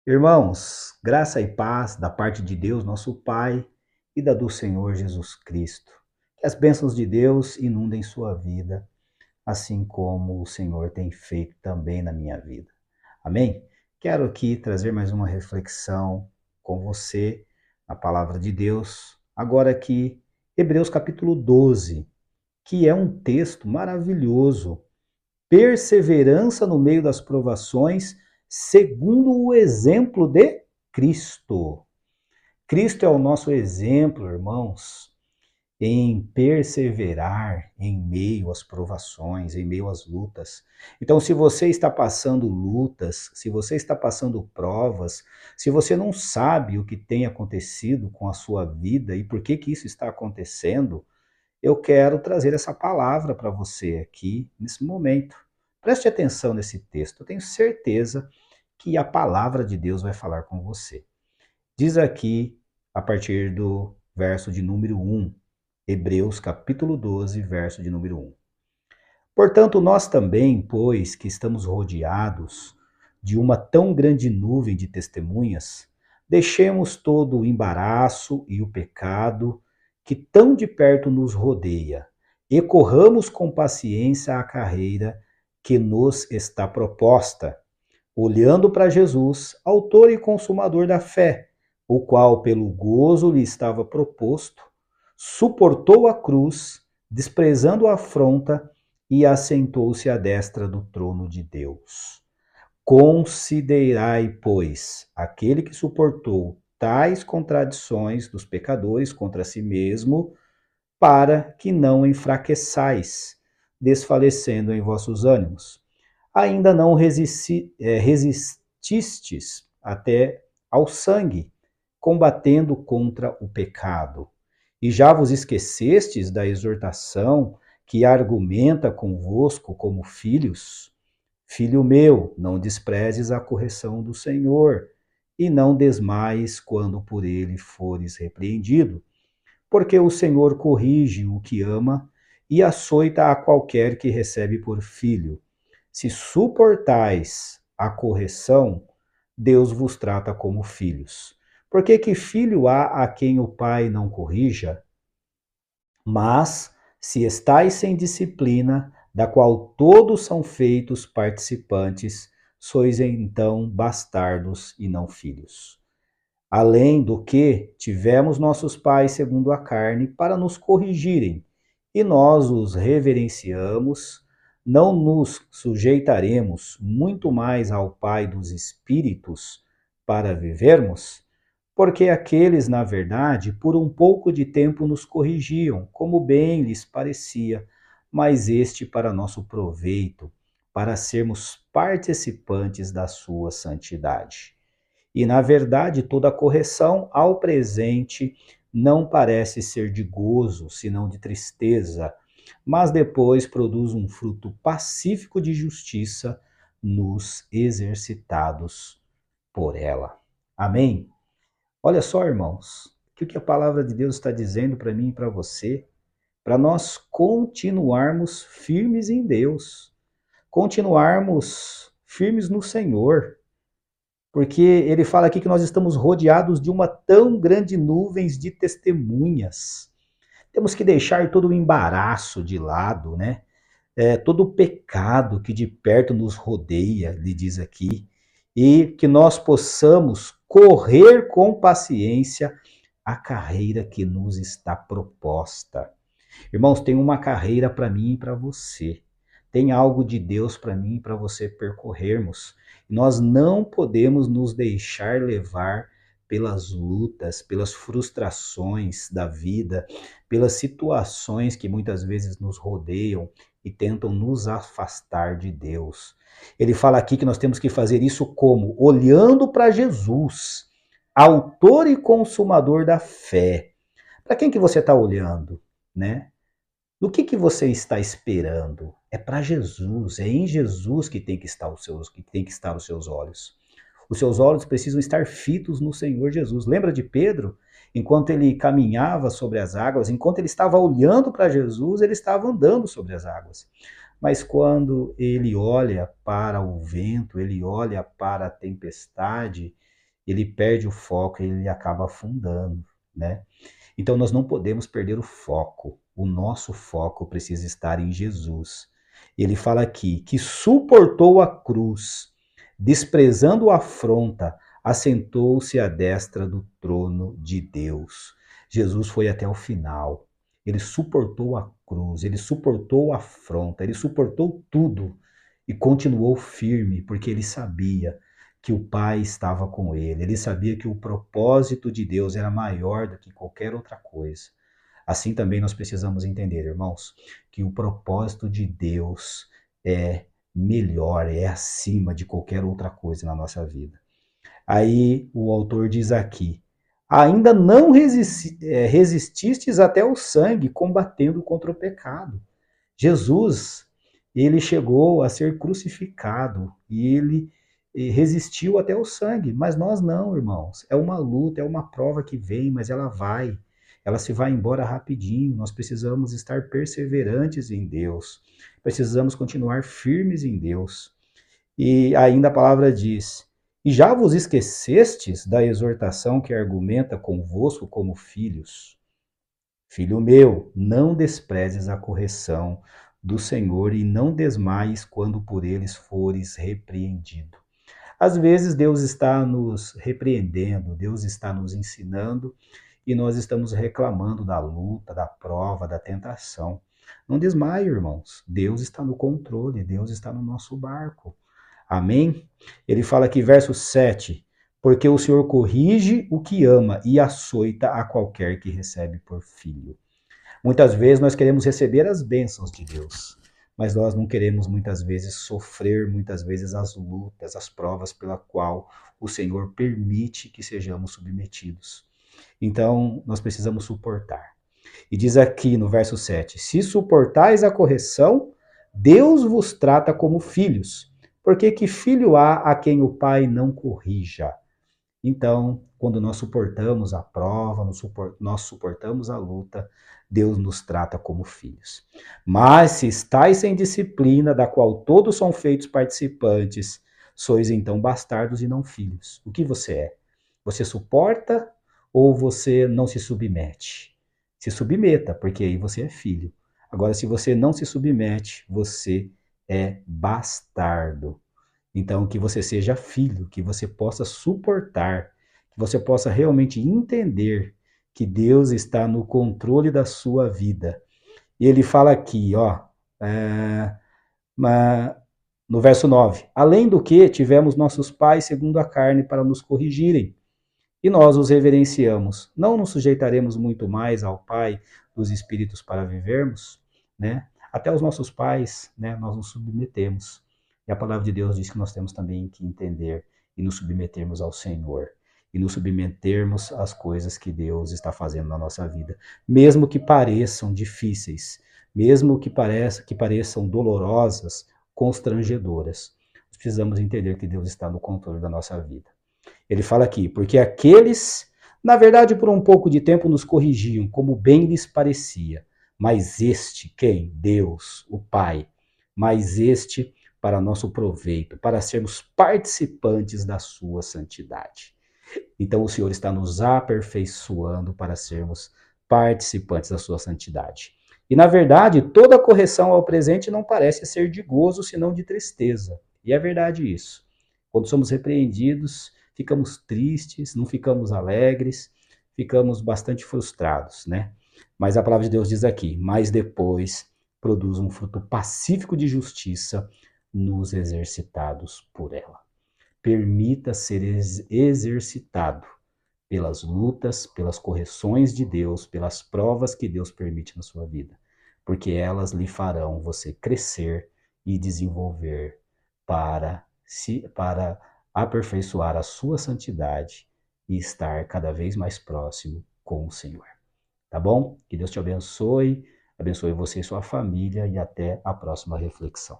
Irmãos, graça e paz da parte de Deus, nosso Pai, e da do Senhor Jesus Cristo. Que as bênçãos de Deus inundem sua vida, assim como o Senhor tem feito também na minha vida. Amém? Quero aqui trazer mais uma reflexão com você, na palavra de Deus. Agora aqui, Hebreus capítulo 12, que é um texto maravilhoso. Perseverança no meio das provações, segundo o exemplo de Cristo. Cristo é o nosso exemplo, irmãos, em perseverar em meio às provações, em meio às lutas. Então, se você está passando lutas, se você está passando provas, se você não sabe o que tem acontecido com a sua vida e por que que isso está acontecendo, eu quero trazer essa palavra para você aqui nesse momento. Preste atenção nesse texto. Eu tenho certeza que a palavra de Deus vai falar com você. Diz aqui, a partir do verso de número 1, Hebreus capítulo 12, verso de número 1. Portanto, nós também, pois que estamos rodeados de uma tão grande nuvem de testemunhas, deixemos todo o embaraço e o pecado que tão de perto nos rodeia, e corramos com paciência a carreira que nos está proposta, olhando para Jesus, autor e consumador da fé, o qual, pelo gozo lhe estava proposto, suportou a cruz, desprezando a afronta, e assentou-se à destra do trono de Deus. Considerai, pois, aquele que suportou tais contradições dos pecadores contra si mesmo, para que não enfraqueçais, desfalecendo em vossos ânimos. Ainda não resististes até ao sangue, combatendo contra o pecado. E já vos esquecestes da exortação que argumenta convosco como filhos? Filho meu, não desprezes a correção do Senhor, e não desmaies quando por ele fores repreendido, porque o Senhor corrige o que ama e açoita a qualquer que recebe por filho. Se suportais a correção, Deus vos trata como filhos. Porque que filho há a quem o pai não corrija? Mas, se estais sem disciplina, da qual todos são feitos participantes, sois então bastardos e não filhos. Além do que, tivemos nossos pais segundo a carne para nos corrigirem, e nós os reverenciamos, não nos sujeitaremos muito mais ao Pai dos Espíritos para vivermos? Porque aqueles, na verdade, por um pouco de tempo nos corrigiam, como bem lhes parecia, mas este para nosso proveito, para sermos participantes da sua santidade. E, na verdade, toda correção ao presente não parece ser de gozo, senão de tristeza, mas depois produz um fruto pacífico de justiça nos exercitados por ela. Amém? Olha só, irmãos, o que a palavra de Deus está dizendo para mim e para você, para nós continuarmos firmes em Deus, continuarmos firmes no Senhor, porque ele fala aqui que nós estamos rodeados de uma tão grande nuvem de testemunhas. Temos que deixar todo o embaraço de lado, né? Todo o pecado que de perto nos rodeia, ele diz aqui, e que nós possamos correr com paciência a carreira que nos está proposta. Irmãos, tem uma carreira para mim e para você. Tem algo de Deus para mim e para você percorrermos. Nós não podemos nos deixar levar pelas lutas, pelas frustrações da vida, pelas situações que muitas vezes nos rodeiam e tentam nos afastar de Deus. Ele fala aqui que nós temos que fazer isso como? Olhando para Jesus, autor e consumador da fé. Para quem que você está olhando, né? No que você está esperando? É para Jesus, é em Jesus que tem que estar os seus olhos. Os seus olhos precisam estar fitos no Senhor Jesus. Lembra de Pedro? Enquanto ele caminhava sobre as águas, enquanto ele estava olhando para Jesus, ele estava andando sobre as águas. Mas quando ele olha para o vento, ele olha para a tempestade, ele perde o foco e ele acaba afundando, né? Então nós não podemos perder o foco. O nosso foco precisa estar em Jesus. Ele fala aqui que suportou a cruz, desprezando a afronta, assentou-se à destra do trono de Deus. Jesus foi até o final. Ele suportou a cruz, ele suportou a afronta, ele suportou tudo e continuou firme, porque ele sabia que o Pai estava com ele. Ele sabia que o propósito de Deus era maior do que qualquer outra coisa. Assim também nós precisamos entender, irmãos, que o propósito de Deus é melhor, é acima de qualquer outra coisa na nossa vida. Aí o autor diz aqui: ainda não resististes até o sangue, combatendo contra o pecado. Jesus, ele chegou a ser crucificado e ele resistiu até o sangue, mas nós não, irmãos. É uma luta, é uma prova que vem, mas ela vai. Ela se vai embora rapidinho. Nós precisamos estar perseverantes em Deus. Precisamos continuar firmes em Deus. E ainda a palavra diz: e já vos esquecestes da exortação que argumenta convosco como filhos? Filho meu, não desprezes a correção do Senhor e não desmaies quando por eles fores repreendido. Às vezes Deus está nos repreendendo, Deus está nos ensinando e nós estamos reclamando da luta, da prova, da tentação. Não desmaie, irmãos. Deus está no controle, Deus está no nosso barco. Amém? Ele fala aqui, verso 7, porque o Senhor corrige o que ama e açoita a qualquer que recebe por filho. Muitas vezes nós queremos receber as bênçãos de Deus, mas nós não queremos muitas vezes sofrer, muitas vezes as lutas, as provas pela qual o Senhor permite que sejamos submetidos. Então, nós precisamos suportar. E diz aqui no verso 7, se suportais a correção, Deus vos trata como filhos, porque que filho há a quem o pai não corrija? Então, quando nós suportamos a prova, nós suportamos a luta, Deus nos trata como filhos. Mas se estáis sem disciplina, da qual todos são feitos participantes, sois então bastardos e não filhos. O que você é? Você suporta ou você não se submete? Se submeta, porque aí você é filho. Agora, se você não se submete, você é bastardo. Então, que você seja filho, que você possa suportar, que você possa realmente entender que Deus está no controle da sua vida. E ele fala aqui, ó, é, no verso 9: além do que tivemos nossos pais segundo a carne para nos corrigirem, e nós os reverenciamos. Não nos sujeitaremos muito mais ao Pai dos Espíritos para vivermos, né? Até os nossos pais, né, nós nos submetemos. E a palavra de Deus diz que nós temos também que entender e nos submetermos ao Senhor. E nos submetermos às coisas que Deus está fazendo na nossa vida. Mesmo que pareçam difíceis, mesmo que pareçam dolorosas, constrangedoras. Nós precisamos entender que Deus está no controle da nossa vida. Ele fala aqui, porque aqueles, na verdade, por um pouco de tempo nos corrigiam, como bem lhes parecia. Mas este, quem? Deus, o Pai. Mas este para nosso proveito, para sermos participantes da sua santidade. Então o Senhor está nos aperfeiçoando para sermos participantes da sua santidade. E na verdade, toda correção ao presente não parece ser de gozo, senão de tristeza. E é verdade isso. Quando somos repreendidos, ficamos tristes, não ficamos alegres, ficamos bastante frustrados, né? Mas a palavra de Deus diz aqui, mas depois produz um fruto pacífico de justiça nos exercitados por ela. Permita ser exercitado pelas lutas, pelas correções de Deus, pelas provas que Deus permite na sua vida, porque elas lhe farão você crescer e desenvolver para aperfeiçoar a sua santidade e estar cada vez mais próximo com o Senhor. Tá bom? Que Deus te abençoe, abençoe você e sua família e até a próxima reflexão.